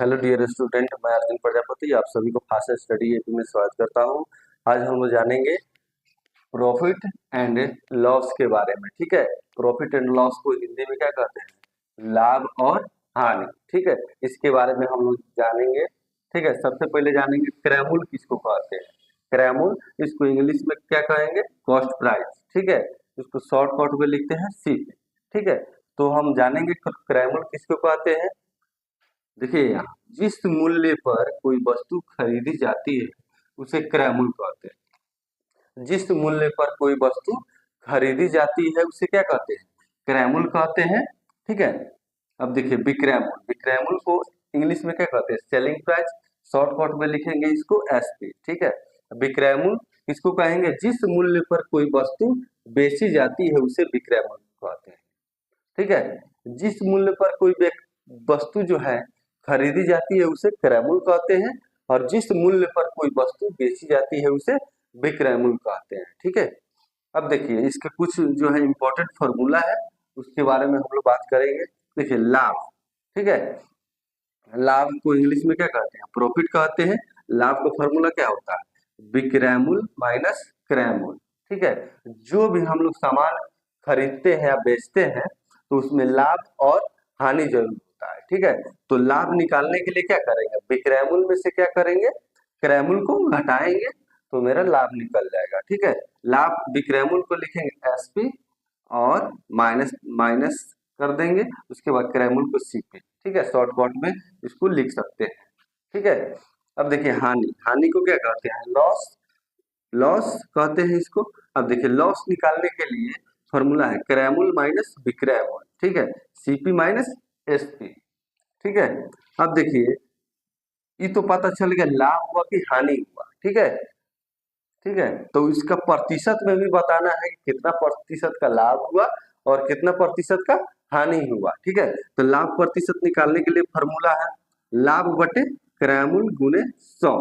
Hello dear student, मैं अर्जुन प्रजापति आप सभी को फास्ट स्टडी एपी में स्वागत करता हूं। आज हम लोग जानेंगे प्रॉफिट एंड लॉस के बारे में। ठीक है, प्रॉफिट एंड लॉस को हिंदी में क्या कहते हैं? लाभ और हानि। ठीक है, इसके बारे में हम लोग जानेंगे। ठीक है, सबसे पहले जानेंगे क्रैमुल किसको कहते हैं। क्रैमुल, इसको इंग्लिश में क्या कहेंगे? Cost price. ठीक है, इसको शॉर्टकट में लिखते हैं सीपी। ठीक है, तो हम जानेंगे क्रैमुल किसको कहते हैं। देखिए यहाँ, जिस मूल्य पर कोई वस्तु खरीदी जाती है उसे क्रय मूल्य कहते हैं। जिस मूल्य पर कोई वस्तु खरीदी जाती है उसे क्या कहते हैं? क्रय मूल्य कहते हैं। ठीक है, अब देखिए विक्रय मूल्य। विक्रय मूल्य को इंग्लिश में क्या कहते हैं? Selling price. शॉर्टकट में लिखेंगे इसको एसपी। ठीक है, विक्रय मूल्य किसको कहेंगे? जिस मूल्य पर कोई वस्तु बेची जाती है उसे विक्रय मूल्य कहते हैं। ठीक है, जिस मूल्य पर कोई वस्तु जो है खरीदी जाती है उसे क्रय मूल्य कहते हैं, और जिस मूल्य पर कोई वस्तु बेची जाती है उसे विक्रय मूल्य कहते हैं। ठीक है, अब देखिए इसके कुछ जो है इंपॉर्टेंट फॉर्मूला है, उसके बारे में हम लोग बात करेंगे। देखिए लाभ। ठीक है, लाभ को इंग्लिश में क्या कहते हैं? प्रॉफिट कहते हैं। लाभ का फॉर्मूला क्या होता है? विक्रय मूल्य माइनस क्रय मूल्य। ठीक है, जो भी हम लोग सामान खरीदते हैं या बेचते हैं तो उसमें लाभ और हानि जरूर होता है। ठीक है, तो लाभ निकालने के लिए क्या करेंगे? विक्रय मूल्य में से क्या करेंगे? क्रय मूल्य को घटाएंगे तो मेरा लाभ निकल जाएगा। ठीक है, लाभ विक्रय मूल्य को लिखेंगे एसपी और माइनस माइनस कर देंगे, उसके बाद क्रय मूल्य को सीपी। ठीक है, शॉर्टकट में इसको लिख सकते हैं। ठीक है, अब देखिए हानि। हानि को क्या कहते हैं? लॉस। लॉस कहते हैं इसको। अब देखिए लॉस निकालने के लिए फॉर्मूला है क्रय मूल्य माइनस विक्रय मूल्य। ठीक है, सीपी माइनस एसपी। ठीक है, अब देखिए ये तो पता चल गया लाभ हुआ कि हानि हुआ। ठीक है, ठीक है, तो इसका प्रतिशत में भी बताना है कि कितना प्रतिशत का लाभ हुआ और कितना प्रतिशत का हानि हुआ। ठीक है, तो लाभ प्रतिशत निकालने के लिए फॉर्मूला है लाभ बटे क्रय मूल्य गुणे 100।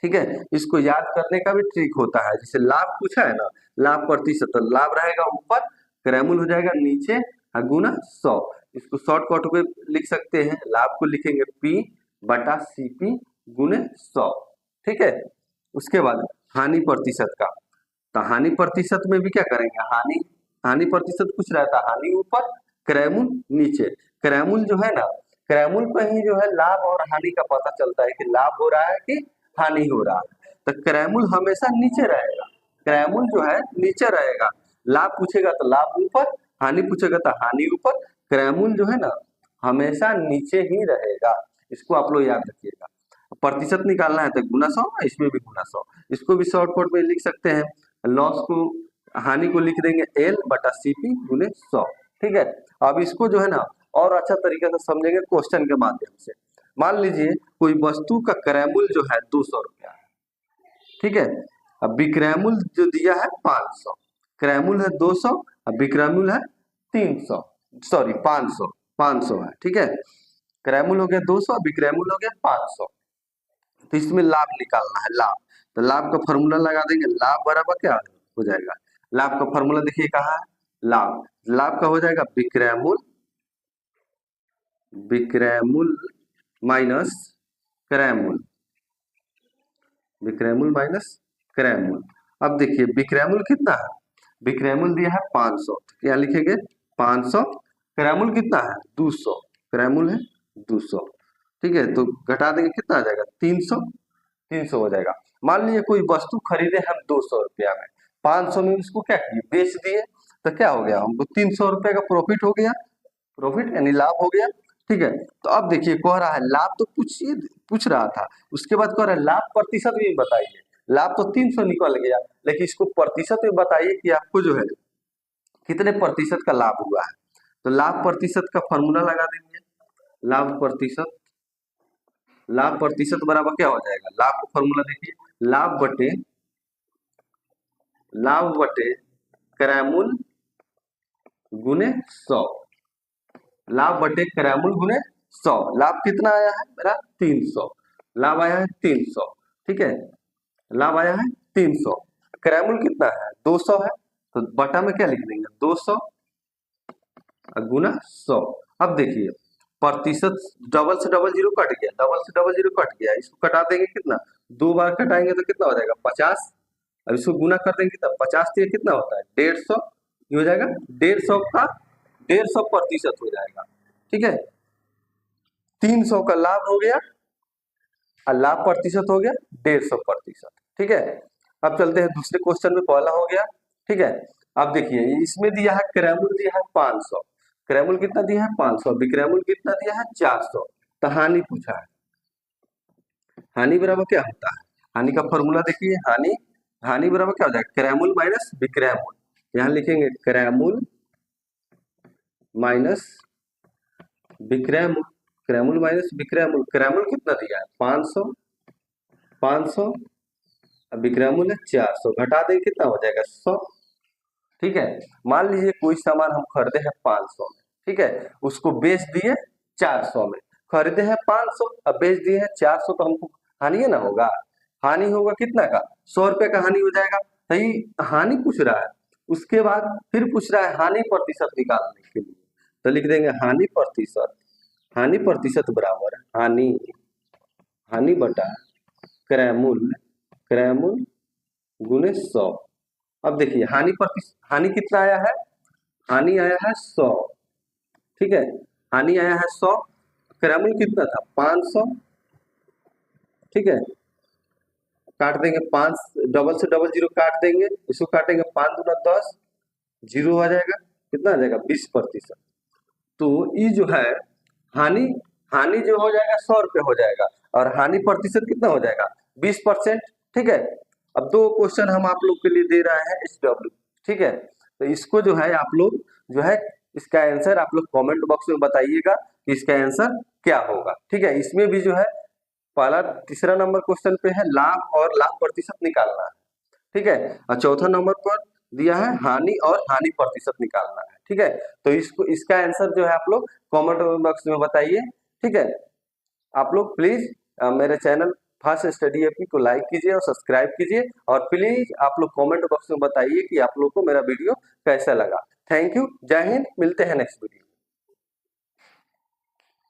ठीक है, इसको याद करने का भी ट्रिक होता है। जैसे लाभ पूछा है ना, लाभ प्रतिशत, तो लाभ रहेगा ऊपर, क्रय मूल्य हो जाएगा नीचे, गुना 100। इसको शॉर्टकट में लिख सकते हैं। लाभ को लिखेंगे पी बटा सीपी गुने 100। ठीक है, उसके बाद हानि प्रतिशत का, तो हानि प्रतिशत में भी क्या करेंगे? हानि हानि प्रतिशत कुछ रहता है, हानि ऊपर, क्रय मूल्य नीचे। क्रय मूल्य जो है ना, क्रय मूल्य पर ही जो है लाभ और हानि का पता चलता है कि लाभ हो रहा है कि हानि हो रहा है। तो क्रय मूल्य हमेशा नीचे रहेगा। क्रय मूल्य जो है नीचे रहेगा। लाभ पूछेगा तो लाभ ऊपर, हानि पूछेगा तो हानि ऊपर। क्रय मूल्य जो है ना हमेशा नीचे ही रहेगा। इसको आप लोग याद रखिएगा। प्रतिशत निकालना है तो गुना 100, इसमें भी गुना 100। इसको भी शॉर्टकट में लिख सकते हैं। लॉस को, हानि को लिख देंगे एल बटा सीपी गुने 100। ठीक है, अब इसको जो है ना और अच्छा तरीके से समझेंगे क्वेश्चन के माध्यम से। मान लीजिए कोई वस्तु का क्रय मूल्य जो है 200 रुपया है। ठीक है, अब विक्रय मूल्य जो दिया है 500, क्रय मूल्य है 200, अब विक्रय मूल्य है 300, सॉरी 500, 500 है। ठीक है, क्रय मूल्य हो गया 200, विक्रय मूल्य हो गया 500। तो इसमें लाभ निकालना है। लाभ, तो लाभ का फॉर्मूला लगा देंगे। लाभ बराबर क्या हो जाएगा? लाभ का फॉर्मूला देखिए कहाँ है? लाभ, लाभ का हो जाएगा विक्रय मूल्य, विक्रय मूल्य माइनस क्रय मूल्य, विक्रय मूल्य माइनस क्रय मूल्य। अब देखिए विक्रय मूल्य कितना है? विक्रय मूल्य दिया है 500, तो क्या लिखेंगे? 500। क्रय मूल्य कितना है? 200, क्रय मूल्य है 200। ठीक है, तो घटा देंगे कितना आ जाएगा? 300। 300 हो जाएगा। मान लीजिए कोई वस्तु खरीदे हम 200 रुपया में, 500 में उसको क्या किए? बेच दिए, तो क्या हो गया? हमको 300 रुपये का प्रॉफिट हो गया। प्रॉफिट यानी लाभ हो गया। ठीक है, तो अब देखिए कह रहा है लाभ तो पूछ रहा था, उसके बाद कह रहा है लाभ प्रतिशत भी बताइए। लाभ तो 300 निकल गया, लेकिन इसको प्रतिशत में बताइए कि आपको जो है कितने प्रतिशत का लाभ हुआ है। तो लाभ प्रतिशत का फॉर्मूला लगा देंगे। लाभ प्रतिशत, लाभ प्रतिशत बराबर क्या हो जाएगा? लाभ का फॉर्मूला देखिए, लाभ बटे क्रय मूल्य गुने 100। लाभ बटे क्रय मूल्य गुने 100। लाभ कितना आया है मेरा? 300। लाभ आया है 300। ठीक है, लाभ आया है 300। क्रय मूल्य कितना है? 200 है, तो बटा में क्या लिख देंगे? 200 गुना 100। अब देखिए प्रतिशत, डबल से डबल जीरो कट गया, डबल से डबल जीरो कट गया, इसको कटा देंगे कितना, 2 बार कटाएंगे तो कितना हो जाएगा 50। अब इसको गुना कर देंगे तब 50 से कितना होता है 150, ये हो जाएगा 150 का 150% हो जाएगा। ठीक है, 300 का लाभ हो गया और लाभ प्रतिशत हो गया 150%। ठीक है, अब चलते हैं दूसरे क्वेश्चन में, पहला हो गया। ठीक है, अब देखिए इसमें दिया है क्रैमुल दिया है 500, क्रैमुल कितना दिया है 500, विक्रैमुल कितना दिया है 400, तो हानि पूछा है। हानि बराबर क्या होता है, हानि का फॉर्मूला देखिए, हानि हानि बराबर क्या हो जाएगा क्रैमुल माइनस विक्रैमुल, यहाँ लिखेंगे क्रैमुल माइनस विक्रैमुल, क्रैमुल माइनस विक्रैमुल, क्रैमुल कितना दिया है 500, 500 विक्रैमुल है 400, घटा दें कितना हो जाएगा 100। ठीक है, मान लीजिए कोई सामान हम खरीदे हैं 500 में, ठीक है, उसको बेच दिए 400 में, खरीदे हैं 500 अब बेच दिए हैं 400, तो हमको हानि ना होगा, हानि होगा कितना का 100 रुपए का हानि हो जाएगा। सही, हानि पूछ रहा है, उसके बाद फिर पूछ रहा है हानि प्रतिशत निकालने के लिए, तो लिख देंगे हानि प्रतिशत, हानि प्रतिशत बराबर हानि, हानि बटा क्रैमुल, क्रैमुल गुने 100। अब देखिए हानि प्रतिशत, हानि कितना आया है, हानि आया है 100। ठीक है, हानि आया है 100, क्रैमुल कितना था 500। ठीक है, काट देंगे 5, डबल से डबल जीरो काट देंगे, इसको काटेंगे 5 दूना 10, जीरो आ जाएगा, कितना आ जाएगा 20%। तो ये जो है हानि, हानि जो हो जाएगा 100 रुपये हो जाएगा और हानि प्रतिशत कितना हो जाएगा 20%। ठीक है, अब 2 क्वेश्चन हम आप लोग के लिए दे रहे हैं SW। ठीक है, तो इसको जो है आप लोग जो है इसका आंसर आप लोग कमेंट बॉक्स में बताइएगा कि इसका आंसर क्या होगा। ठीक है, इसमें भी जो है पहला तीसरा नंबर क्वेश्चन पे है लाभ और लाभ प्रतिशत निकालना है। ठीक है, और चौथा नंबर पर दिया है हानि और हानि प्रतिशत निकालना है। ठीक है, तो इसको इसका आंसर जो है आप लोग कमेंट बॉक्स में बताइए। ठीक है, आप लोग प्लीज मेरे चैनल फास्ट स्टडी एपी को लाइक कीजिए और सब्सक्राइब कीजिए, और प्लीज आप लोग कमेंट बॉक्स में बताइए कि आप लोग को मेरा वीडियो कैसा लगा। थैंक यू, जय हिंद, मिलते हैं नेक्स्ट वीडियो।